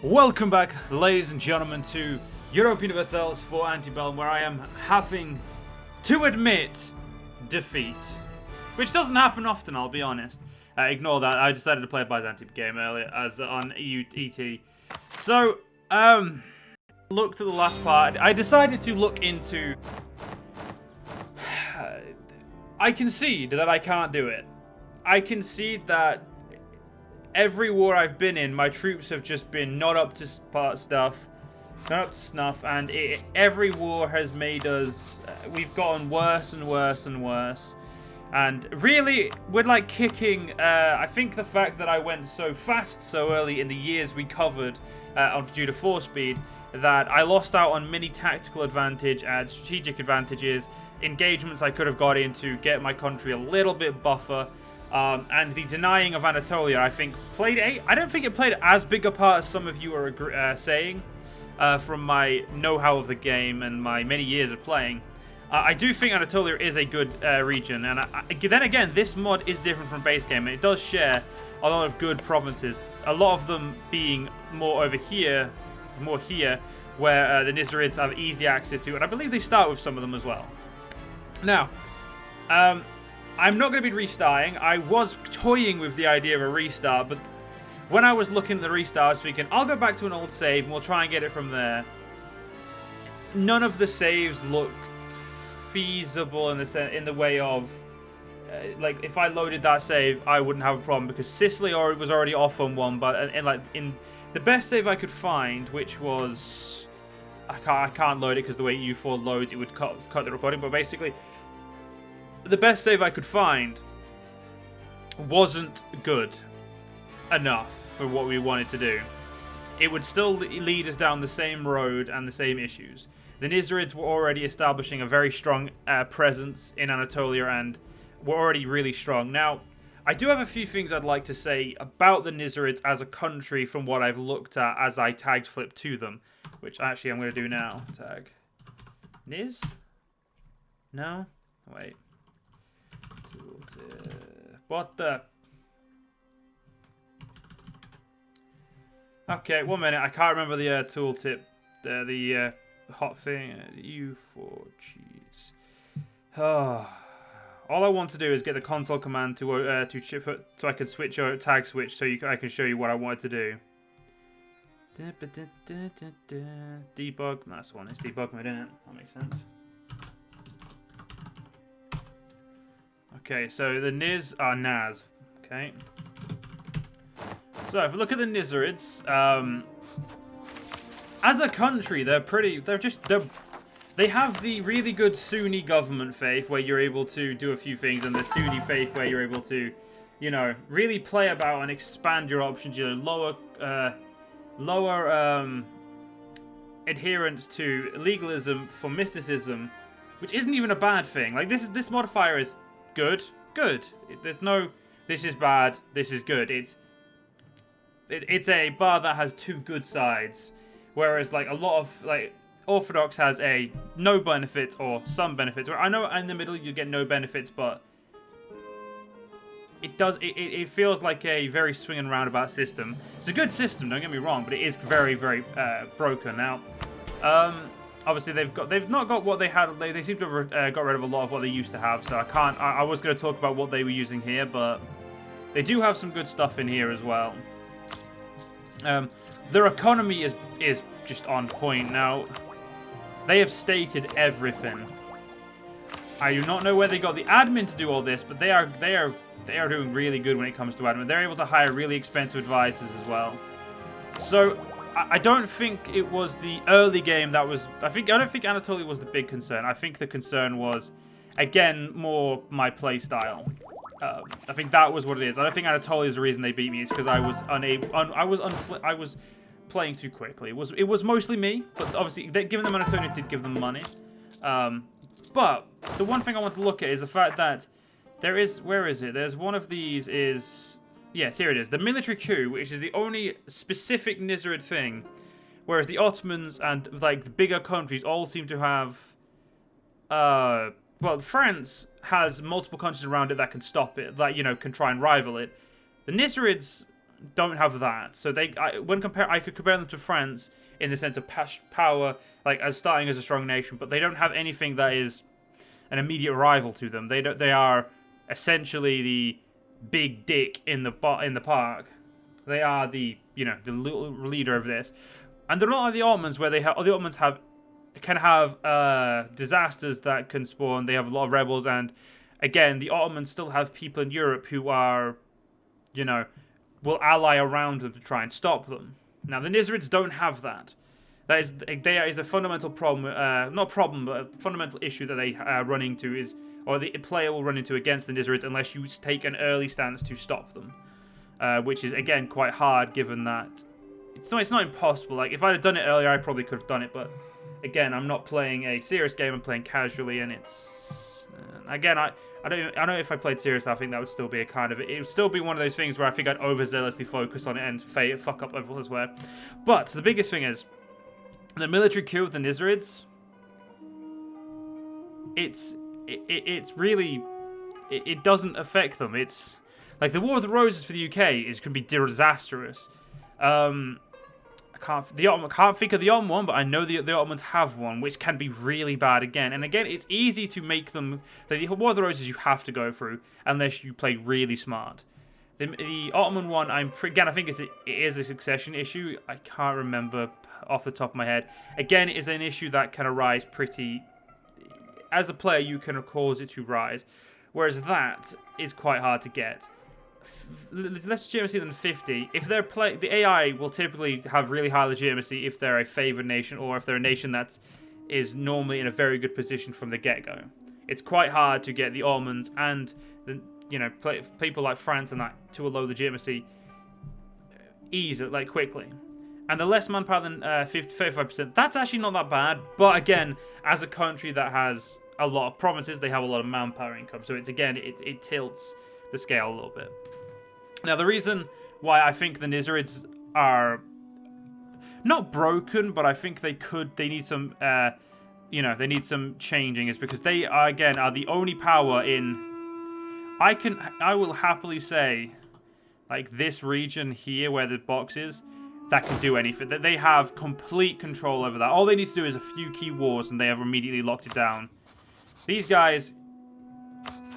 Welcome back, ladies and gentlemen, to Europa Universalis for Ante Bellum, where I am having to admit defeat. Which doesn't happen often, I'll be honest. Ignore that, I decided to play a Byzantium game earlier as on EUET. So, looked at the last part. I decided to look into... I concede that I can't do it. I concede that every war I've been in, my troops have just been not up to snuff, and every war has made us, we've gotten worse and worse and worse. And really, we're like kicking, I think the fact that I went so fast so early in the years we covered due to force speed, that I lost out on many tactical advantage and strategic advantages, engagements I could have got in to get my country a little bit buffer. And the denying of Anatolia, I think, I don't think it played as big a part as some of you are saying, from my know-how of the game and my many years of playing. I do think Anatolia is a good region, and then again, this mod is different from base game, and it does share a lot of good provinces, a lot of them being more over here, where the Nizarids have easy access to, and I believe they start with some of them as well. Now, I'm not going to be restarting. I was toying with the idea of a restart, but when I was looking at the restart, I was thinking, I'll go back to an old save and we'll try and get it from there. None of the saves look feasible in the way of, like, if I loaded that save, I wouldn't have a problem because Sicily was already off on one, but in the best save I could find, which was, I can't load it because the way EU4 loads, it would cut the recording, but basically, the best save I could find wasn't good enough for what we wanted to do. It would still lead us down the same road and the same issues. The Nizarids were already establishing a very strong presence in Anatolia and were already really strong. Now, I do have a few things I'd like to say about the Nizarids as a country from what I've looked at as I tagged flip to them, which actually I'm going to do now. Tag. Niz? No? Wait. What the? Okay, 1 minute. I can't remember the tooltip. The hot thing. U4. Jeez. All I want to do is get the console command to chip it so I can switch or tag switch so I can show you what I wanted to do. Debug. Nice one. It's debug mode, isn't it? That makes sense. Okay, so the Niz are Naz. Okay. So if we look at the Nizarids, as a country, they have the really good Sunni government faith where you're able to do a few things, and the Sunni faith where you're able to, you know, really play about and expand your options. You know, lower adherence to legalism for mysticism, which isn't even a bad thing. Like this modifier is good. There's no, this is bad, this is good. It's a bar that has two good sides, whereas like a lot of like Orthodox has a no benefits or some benefits. Where I know in the middle you get no benefits, but it feels like a very swing and roundabout system. It's a good system, don't get me wrong, but it is very, very broken. Now, obviously they've not got what they had. They seem to have got rid of a lot of what they used to have. So I was going to talk about what they were using here, but they do have some good stuff in here as well. Their economy is just on point. Now, they have stated everything. I do not know where they got the admin to do all this, but they are doing really good when it comes to admin. They're able to hire really expensive advisors as well. So I don't think it was the early game that was... I don't think Anatolia was the big concern. I think the concern was, again, more my play style. I think that was what it is. I don't think Anatolia is the reason they beat me. It's because I was unable... I was playing too quickly. It was mostly me, but obviously, giving them Anatolia did give them money. But the one thing I want to look at is the fact that there is... Where is it? There's one of these is... Yes, here it is. The military coup, which is the only specific Nizarid thing, whereas the Ottomans and like the bigger countries all seem to have... well, France has multiple countries around it that can stop it, that, you know, can try and rival it. The Nizarids don't have that. So I could compare them to France in the sense of power, like as starting as a strong nation, but they don't have anything that is an immediate rival to them. They are essentially the big dick in the park. They are the leader of this, and they're not like the Ottomans where the Ottomans can have disasters that can spawn. They have a lot of rebels, and again, the Ottomans still have people in Europe who are, will ally around them to try and stop them. Now, the Nizarids don't have that. There is a fundamental problem, not problem, but a fundamental issue that they run into or the player will run into against the Nizarids unless you take an early stance to stop them, which is, again, quite hard given that it's not impossible. Like, if I'd have done it earlier, I probably could have done it, but again, I'm not playing a serious game, I'm playing casually, and it's... again, I don't know if I played seriously, I think that would still be it would still be one of those things where I think I'd overzealously focus on it and fuck up elsewhere. But the biggest thing is, the military coup of the Nizarids, it's really... It doesn't affect them. It's... Like, the War of the Roses for the UK can be disastrous. I can't think of the Ottoman one, but I know the Ottomans have one, which can be really bad again. And again, it's easy to make them... The War of the Roses you have to go through, unless you play really smart. The Ottoman one, I think it is a succession issue. I can't remember off the top of my head. Again, it is an issue that can arise pretty... As a player, you can cause it to rise. Whereas that is quite hard to get. Less legitimacy than 50. If they're the AI will typically have really high legitimacy if they're a favored nation or if they're a nation that is normally in a very good position from the get-go. It's quite hard to get the Ottomans and the people like France and that to a low legitimacy quickly. And the less manpower than 35%, that's actually not that bad. But again, as a country that has a lot of provinces, they have a lot of manpower income. So it's again, it tilts the scale a little bit. Now, the reason why I think the Nizarids are not broken, but I think they need some, they need some changing, is because they are the only power in. I will happily say, like this region here where the box is, that can do anything. That they have complete control over that. All they need to do is a few key wars, and they have immediately locked it down. These guys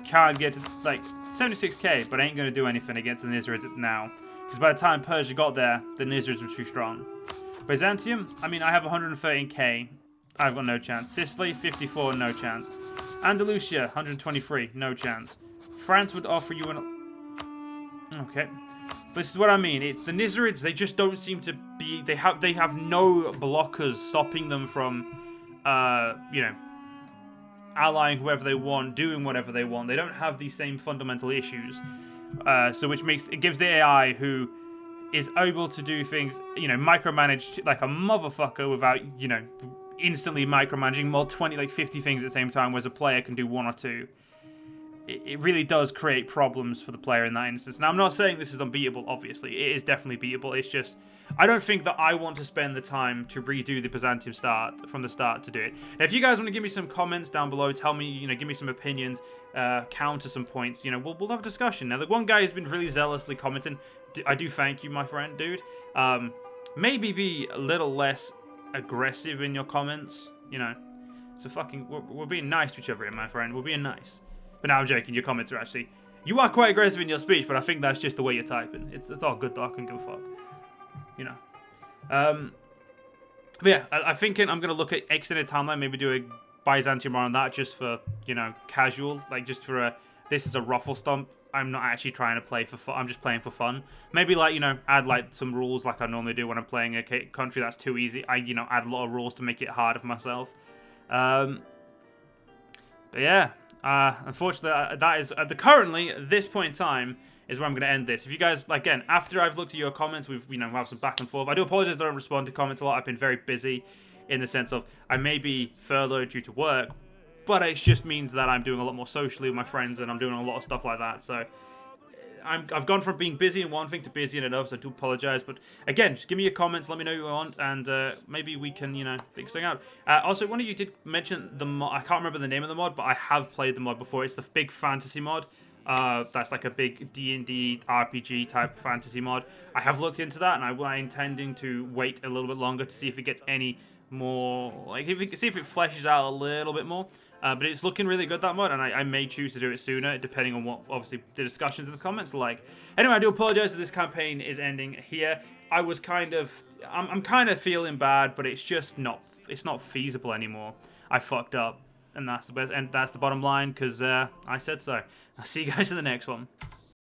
can't get to 76k, but ain't going to do anything against the Nizarids now. Because by the time Persia got there, the Nizarids were too strong. Byzantium, I have 113k. I've got no chance. Sicily, 54, no chance. Andalusia, 123, no chance. France would offer you Okay. This is what I mean. It's the Nizarids, they just don't seem to be... They have no blockers stopping them from, allying whoever they want, doing whatever they want. They don't have these same fundamental issues. Which gives the AI who is able to do things, micromanage like a motherfucker without, instantly micromanaging 50 things at the same time, whereas a player can do one or two. It really does create problems for the player in that instance. Now, I'm not saying this is unbeatable, obviously. It is definitely beatable. It's just, I don't think that I want to spend the time to redo the Byzantium from the start to do it. Now, if you guys want to give me some comments down below, tell me, give me some opinions, counter some points, we'll have a discussion. Now, the one guy who's been really zealously commenting, I do thank you, my friend, dude. Maybe be a little less aggressive in your comments, So we're being nice to each other here, my friend. We're being nice. But now I'm joking, your comments are actually... You are quite aggressive in your speech, but I think that's just the way you're typing. It's all good though, I can give a fuck. But yeah, I'm thinking I'm going to look at extended timeline, maybe do a Byzantium on that just for, casual. Like, just for this is a ruffle stomp. I'm not actually trying to play for fun. I'm just playing for fun. Maybe, add, some rules like I normally do when I'm playing a country that's too easy. I, add a lot of rules to make it harder for myself. But yeah. Unfortunately, that is currently at this point in time is where I'm going to end this. If you guys, again, after I've looked at your comments, we've have some back and forth. I do apologize I don't respond to comments a lot. I've been very busy in the sense of I may be furloughed due to work, but it just means that I'm doing a lot more socially with my friends and I'm doing a lot of stuff like that. So I've gone from being busy in one thing to busy in another, so I do apologize. But again, just give me your comments, let me know what you want, and maybe we can, figure something out. Also, one of you did mention the mod. I can't remember the name of the mod, but I have played the mod before. It's the big fantasy mod. That's like a big D&D RPG type fantasy mod. I have looked into that, and I'm intending to wait a little bit longer to see if it gets any more, like, see if it fleshes out a little bit more. But it's looking really good, that mod, and I may choose to do it sooner, depending on what, obviously, the discussions in the comments are like. Anyway, I do apologize that this campaign is ending here. I'm kind of feeling bad, but it's just not, it's not feasible anymore. I fucked up, and that's the bottom line, because I said so. I'll see you guys in the next one.